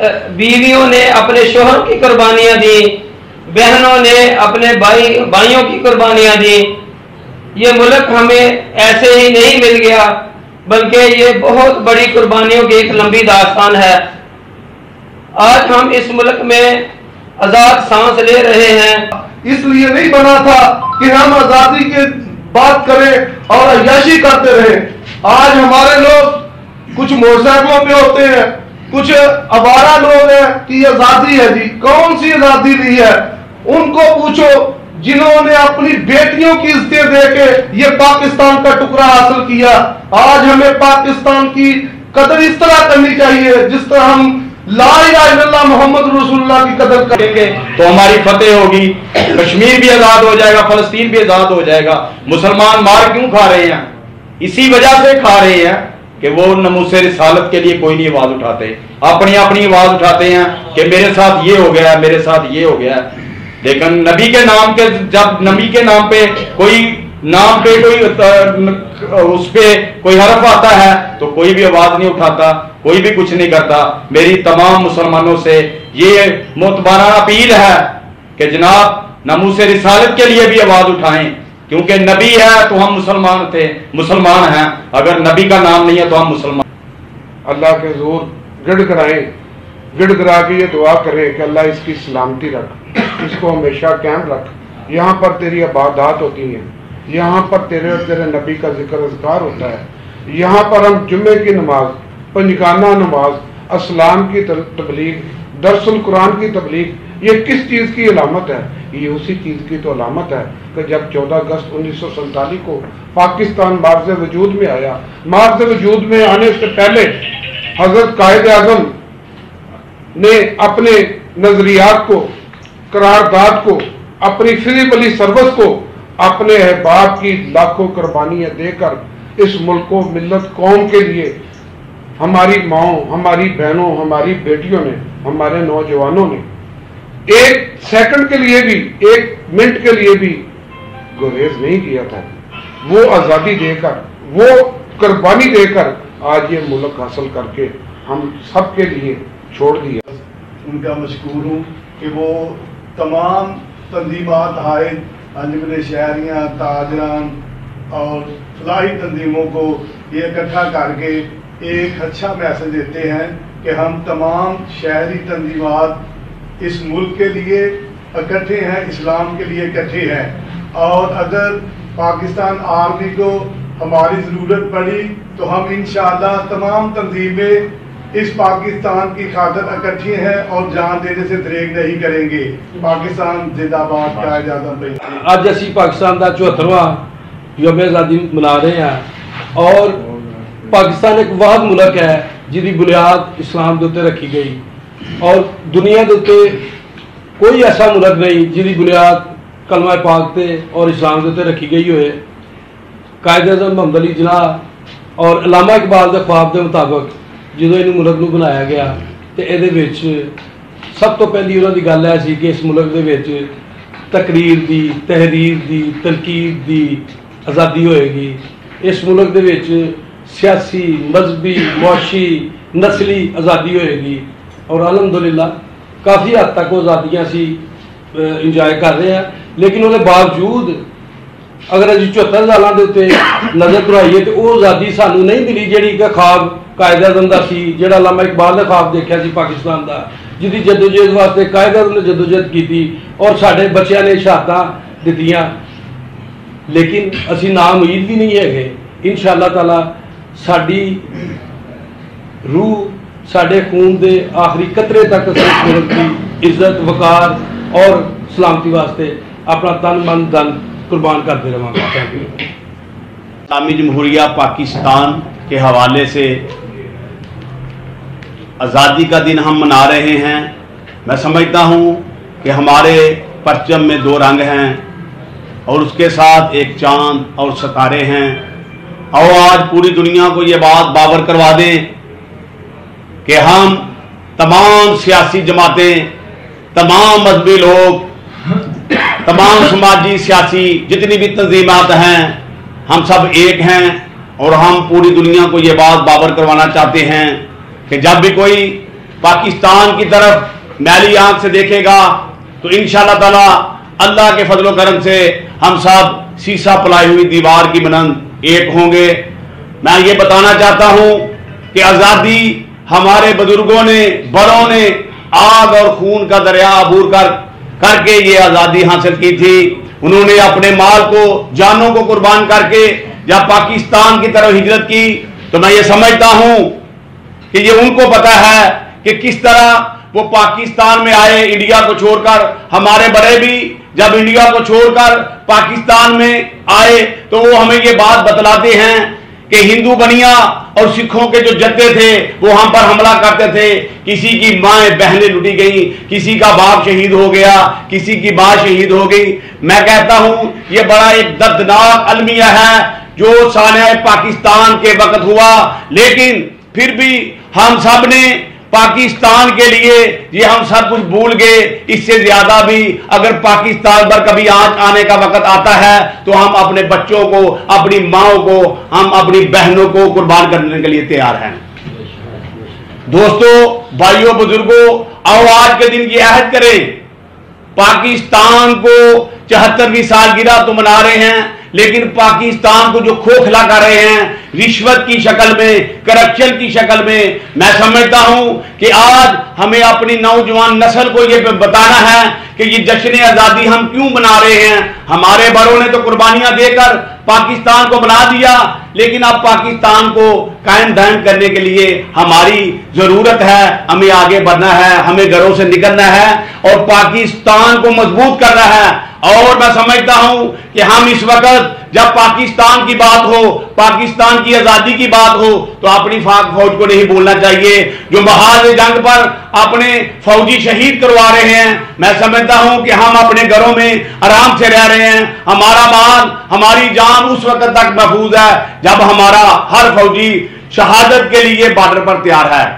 बीवियों ने अपने शोहरों की कुर्बानियां दी, बहनों ने अपने भाइयों की कुर्बानियां दी। ये मुल्क हमें ऐसे ही नहीं मिल गया, बल्कि ये बहुत बड़ी कुर्बानियों की एक लंबी दास्तान है। आज हम इस मुल्क में आजाद सांस ले रहे हैं। इसलिए नहीं बना था कि हम आजादी की बात करें और अय्याशी करते रहे। आज हमारे लोग कुछ मोटरसाइकिलों पे होते हैं, कुछ अवारा लोग हैं कि आजादी है जी। कौन सी आजादी ली है? उनको पूछो जिन्होंने अपनी बेटियों की इज्जतें देके ये पाकिस्तान का टुकड़ा हासिल किया। आज हमें पाकिस्तान की कदर इस तरह करनी चाहिए जिस तरह हम ला इलाहा इल्लल्लाह मोहम्मद रसूलुल्लाह की कदर करेंगे तो हमारी फतेह होगी, कश्मीर भी आजाद हो जाएगा, फलस्तीन भी आजाद हो जाएगा। मुसलमान मार क्यों खा रहे हैं? इसी वजह से खा रहे हैं कि वो नमूसे रिसालत के लिए कोई नहीं आवाज उठाते, अपनी अपनी आवाज उठाते हैं कि मेरे साथ ये हो गया, मेरे साथ ये हो गया। लेकिन नबी के नाम के, जब नबी के नाम पे कोई उस पे कोई हरफ आता है तो कोई भी आवाज नहीं उठाता, कोई भी कुछ नहीं करता। मेरी तमाम मुसलमानों से ये मोतबारा अपील है कि जनाब नमूसे रिसालत के लिए भी आवाज उठाएं, क्योंकि नबी है तो हम मुसलमान हैं। अगर नबी का नाम नहीं है तो हम मुसलमान। अल्लाह के जोर गिड़गिड़ा के ये दुआ करें कि अल्लाह इसकी सलामती रख, इसको हमेशा कायम रख। यहाँ पर तेरी इबादत होती हैं, यहाँ पर तेरे नबी का जिक्र अज़कार होता है। यहाँ पर हम जुम्मे की नमाज, पंजगाना नमाज, अस्लाम की तबलीग, दरसुल कुरान की तबलीग, ये किस चीज़ की अलामत है? ये उसी चीज़ की तो अलामत है कि जब 14 अगस्त 1947 को पाकिस्तान मार्ज़ वजूद में आया। मार्ज़ वजूद में आने से पहले हज़रत कायद आज़म ने अपने नजरियात को, करारदाद को, अपनी फिजिबली सर्विस को, अपने अहबाब की लाखों कुर्बानियां देकर इस मुल्क को, मिल्लत कौम के लिए, हमारी माओ, हमारी बहनों, हमारी बेटियों ने, हमारे नौजवानों ने एक सेकंड के लिए भी, एक मिनट के लिए भी गुरेज नहीं किया था। वो आज़ादी देकर, वो कुर्बानी देकर आज ये मुल्क हासिल करके हम सब के लिए छोड़ दिया। उनका मशकूर हूँ कि वो तमाम तंजीमात हाय अंजुमन शहरियाँ, ताजरान और फलाही तंजीमों को ये इकट्ठा करके एक अच्छा मैसेज देते हैं कि हम तमाम शहरी तंजीमात इस मुल्क के लिए इकट्ठे हैं, इस्लाम के लिए इकट्ठे हैं। और अगर पाकिस्तान आर्मी को हमारी ज़रूरत पड़ी तो हम इंशाअल्लाह तमाम तंजीमें इस पाकिस्तान की खातिर इकट्ठी हैं और जान देने से दरेग नहीं करेंगे। पाकिस्तान जिंदाबाद का इजाज़त। अज असी पाकिस्तान का 74वां यौम आज़ादी मना रहे हैं और पाकिस्तान एक वाहद मुल्क है जिसकी बुनियाद इस्लाम के उत्ते रखी गई और दुनिया के उत्ते कोई ऐसा मुल्क नहीं जिसकी बुनियाद कलमा पाक ते और इस्लाम के उत्ते रखी गई होए। कायद आज़म मोहम्मद अली जिन्नाह और अल्लामा इकबाल के ख्वाब के मुताबिक जो इन मुल्क को बनाया गया तो ये सब तो पहली उन्होंने गल है कि इस मुल्क के तकरीर की, तहरीर की, तनकीद की आज़ादी होएगी। इस मुल्क के सियासी, मजहबी, मुआशी, नस्ली आज़ादी होएगी और अलहमदुलिल्लाह काफ़ी हद तक आज़ादियाँ असी इंजॉय कर रहे हैं। लेकिन उसके बावजूद अगर अभी 74 सालों के उत्ते नज़र तुराइए तो वो आज़ादी सानू नहीं मिली जी कि ख्वाब कायद आज़म का सी, जिहड़ा अल्लामा इकबाल ने ख्वाब देखा सी पाकिस्तान का, जिसकी जदोजहद वास्ते कायद आज़म ने जदोजहद की और साढ़े बच्चों ने शहादत दित्तियां। लेकिन असी ना उम्मीद भी नहीं है। इंशाअल्लाह ताला साडी रूह, साढ़े खून के आखिरी कतरे तक मुल्क की इज्जत, वकार और सलामती वास्ते अपना तन मन धन कुर्बान करते रहेंगे। Thank you. इस्लामी जमहूरिया पाकिस्तान के हवाले से आज़ादी का दिन हम मना रहे हैं। मैं समझता हूँ कि हमारे परचम में 2 रंग हैं और उसके साथ एक चांद और सितारे हैं। और आज पूरी दुनिया को ये बात बावर करवा दें कि हम तमाम सियासी जमातें, तमाम मजहबी लोग, तमाम समाजी सियासी जितनी भी तंजीमात हैं, हम सब एक हैं और हम पूरी दुनिया को ये बात बावर करवाना चाहते हैं कि जब भी कोई पाकिस्तान की तरफ मैली आंख से देखेगा तो इंशाअल्लाह ताला अल्लाह के फजलो करम से हम सब शीशा पलाई हुई दीवार की मनंद एक होंगे। मैं ये बताना चाहता हूं कि आजादी हमारे बुजुर्गों ने, बड़ों ने आग और खून का दरिया अबूर करके ये आजादी हासिल की थी। उन्होंने अपने माल को, जानों को कुर्बान करके जब पाकिस्तान की तरफ हिजरत की तो मैं ये समझता हूं कि ये उनको पता है कि किस तरह वो पाकिस्तान में आए इंडिया को छोड़कर। हमारे बड़े भी जब इंडिया को छोड़कर पाकिस्तान में आए तो वो हमें ये बात बतलाते हैं कि हिंदू बनिया और सिखों के जो जत्थे थे वो हम पर हमला करते थे। किसी की माएं बहनें लुटी गई, किसी का बाप शहीद हो गया, किसी की मां शहीद हो गई। मैं कहता हूं ये बड़ा एक दर्दनाक अलमिया है जो साने पाकिस्तान के वक्त हुआ, लेकिन फिर भी हम सब ने पाकिस्तान के लिए ये हम सब कुछ भूल गए। इससे ज्यादा भी अगर पाकिस्तान पर कभी आंच आने का वक्त आता है तो हम अपने बच्चों को, अपनी माओं को, हम अपनी बहनों को कुर्बान करने के लिए तैयार हैं। दोस्तों, भाइयों, बुजुर्गों, आओ आज के दिन की अहद करें। पाकिस्तान को 74वीं सालगिरह तो मना रहे हैं, लेकिन पाकिस्तान को जो खोखला कर रहे हैं रिश्वत की शक्ल में, करप्शन की शक्ल में, मैं समझता हूं कि आज हमें अपनी नौजवान नस्ल को यह बताना है कि ये जश्न आजादी हम क्यों मना रहे हैं। हमारे बड़ों ने तो कुर्बानियां देकर पाकिस्तान को बना दिया, लेकिन अब पाकिस्तान को कायम दायम करने के लिए हमारी जरूरत है, हमें आगे बढ़ना है, हमें घरों से निकलना है और पाकिस्तान को मजबूत करना है। और मैं समझता हूं कि हम इस वक्त जब पाकिस्तान की बात हो, पाकिस्तान की आजादी की बात हो, तो अपनी फौज को नहीं भूलना चाहिए जो महाज जंग पर अपने फौजी शहीद करवा रहे हैं। मैं समझता हूं कि हम अपने घरों में आराम से रह रहे हैं, हमारा माल, हमारी जान उस वक्त तक महफूज है जब हमारा हर फौजी शहादत के लिए बॉर्डर पर तैयार है।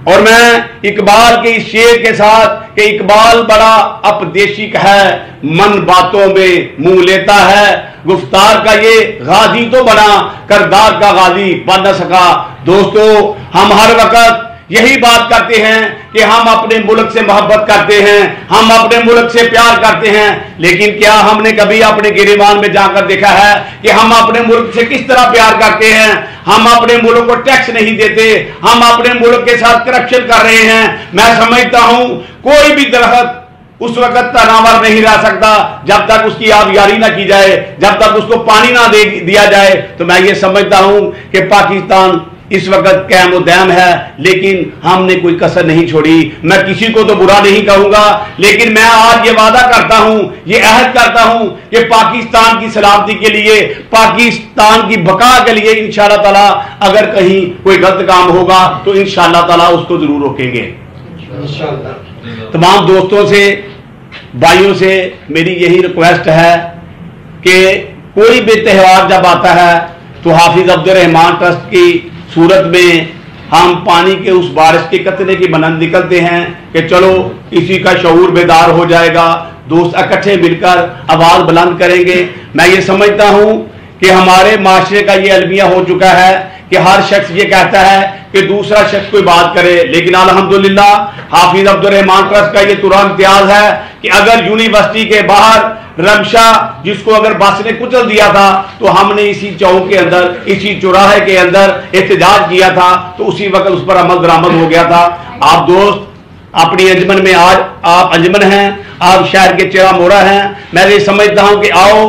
और मैं इकबाल के इस शेर के साथ कि इकबाल बड़ा अपदेशिक है, मन बातों में मुंह लेता है, गुफ्तार का ये गाजी तो बना, करदार का गाजी बन न सका। दोस्तों, हम हर वक्त यही बात करते हैं कि हम अपने मुल्क से मोहब्बत करते हैं, हम अपने मुल्क से प्यार करते हैं, लेकिन क्या हमने कभी अपने गिरेबान में जाकर देखा है कि हम अपने मुल्क से किस तरह प्यार करते हैं? हम अपने मुल्क को टैक्स नहीं देते, हम अपने मुल्क के साथ करप्शन कर रहे हैं। मैं समझता हूं कोई भी दरख्त उस वक्त तनावर नहीं रह सकता जब तक उसकी आबियारी ना की जाए, जब तक उसको पानी ना दिया जाए। तो मैं ये समझता हूं कि पाकिस्तान इस वक्त कायम दायम है, लेकिन हमने कोई कसर नहीं छोड़ी। मैं किसी को तो बुरा नहीं कहूंगा, लेकिन मैं आज ये वादा करता हूं, ये अहद करता हूं कि पाकिस्तान की सलामती के लिए, पाकिस्तान की बका के लिए इंशाअल्लाह ताला अगर कहीं कोई गलत काम होगा तो इंशाअल्लाह ताला उसको जरूर रोकेंगे। तमाम दोस्तों से, भाइयों से मेरी यही रिक्वेस्ट है कि कोई भी त्यौहार जब आता है तो हाफिज अब्दुल रहमान ट्रस्ट की सूरत में हम पानी के उस बारिश के कतरे की बनंद निकलते हैं कि चलो किसी का शऊर बेदार हो जाएगा, दोस्त इकट्ठे मिलकर आवाज बुलंद करेंगे। मैं ये समझता हूं कि हमारे माशरे का ये अलमिया हो चुका है कि हर शख्स ये कहता है कि दूसरा शख्स कोई बात करे, लेकिन अल्हम्दुलिल्लाह हाफिज अब्दुल रहमान ट्रस्ट का ये तुरंत इम्तियाज है कि अगर यूनिवर्सिटी के बाहर रमशा जिसको अगर बस ने कुचल दिया था तो हमने इसी चौक के अंदर, इसी चौराहे के अंदर एहतजाज किया था, तो उसी वक्त उस पर अमल दरामद हो गया था। आप दोस्त अपनी अंजमन में, आज आप अंजमन हैं, आप शहर के चेहरा मोड़ा हैं। मैं ये समझता हूं कि आओ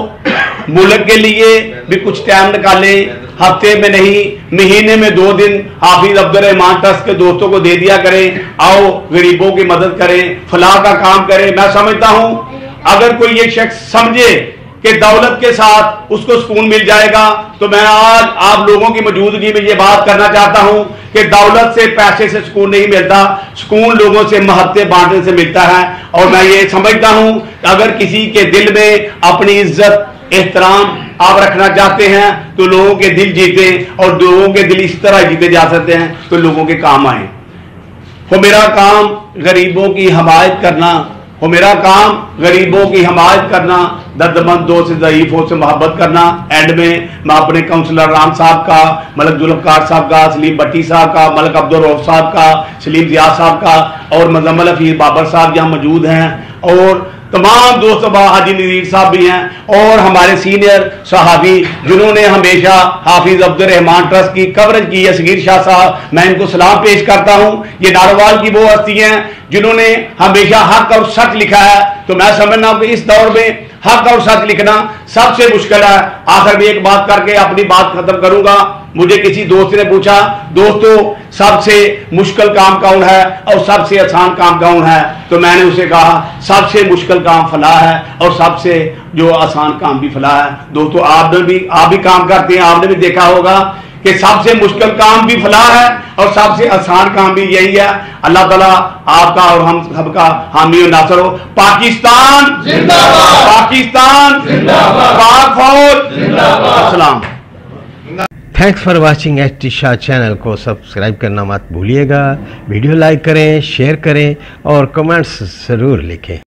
मुल्क के लिए भी कुछ टाइम निकालें, हफ्ते में नहीं महीने में 2 दिन हाफिज अब्दुल रहमान ट्रस्ट के दोस्तों को दे दिया करें। आओ गरीबों की मदद करें, फलाह का काम करें। मैं समझता हूं अगर कोई ये शख्स समझे कि दौलत के साथ उसको सुकून मिल जाएगा, तो मैं आज आप लोगों की मौजूदगी में ये बात करना चाहता हूं कि दौलत से, पैसे से सुकून नहीं मिलता, सुकून लोगों से महत्ते बांटने से मिलता है। और मैं ये समझता हूं कि अगर किसी के दिल में अपनी इज्जत, एहतराम आप रखना चाहते हैं तो लोगों के दिल जीते, और लोगों के दिल इस तरह जीते जा सकते हैं तो लोगों के काम आए। तो मेरा काम गरीबों की हमायत करना और मेरा काम गरीबों की हिमायत करना, दर्दमंदों से, ज़ईफ़ों से मोहब्बत करना। एंड में मैं अपने काउंसलर राम साहब का, मलक जुल्फ़कार साहब का, सलीम भट्टी साहब का, मलक अब्दुल रऊफ़ साहब का, सलीम ज़िया साहब का और मुज़म्मिल हफ़ीज़ बाबर साहब यहाँ मौजूद हैं, और तमाम दोस्तों, हाजी नज़ीर साहब भी हैं, और हमारे सीनियर सहाफ़ी जिन्होंने हमेशा हाफिज़ अब्दुल रहमान ट्रस्ट की कवरेज की है, सगीर शाह साहब, मैं इनको सलाम पेश करता हूँ। ये नारोवाल की वो हस्ती हैं जिन्होंने हमेशा हक और सच लिखा है। तो मैं समझना हूँ कि इस दौर में हक और सच लिखना सबसे मुश्किल है। आखिर में एक बात करके अपनी बात खत्म करूंगा। मुझे किसी दोस्त ने पूछा, दोस्तों सबसे मुश्किल काम कौन है और सबसे आसान काम कौन है? तो मैंने उसे कहा सबसे मुश्किल काम फलाह है और सबसे जो आसान काम भी फलाह है। दोस्तों आप भी काम करते हैं, आपने भी देखा होगा कि सबसे मुश्किल काम भी फलाह है और सबसे आसान काम भी यही है। अल्लाह ताला आपका और हम सबका हामी और नासर हो। पाकिस्तान जिंदाबाद, पाकिस्तान जिंदाबाद, पाक फौज जिंदाबाद। अस्सलाम। Thanks for watching HT Shah channel को सब्सक्राइब करना मत भूलिएगा। वीडियो लाइक करें, शेयर करें और कमेंट्स ज़रूर लिखें।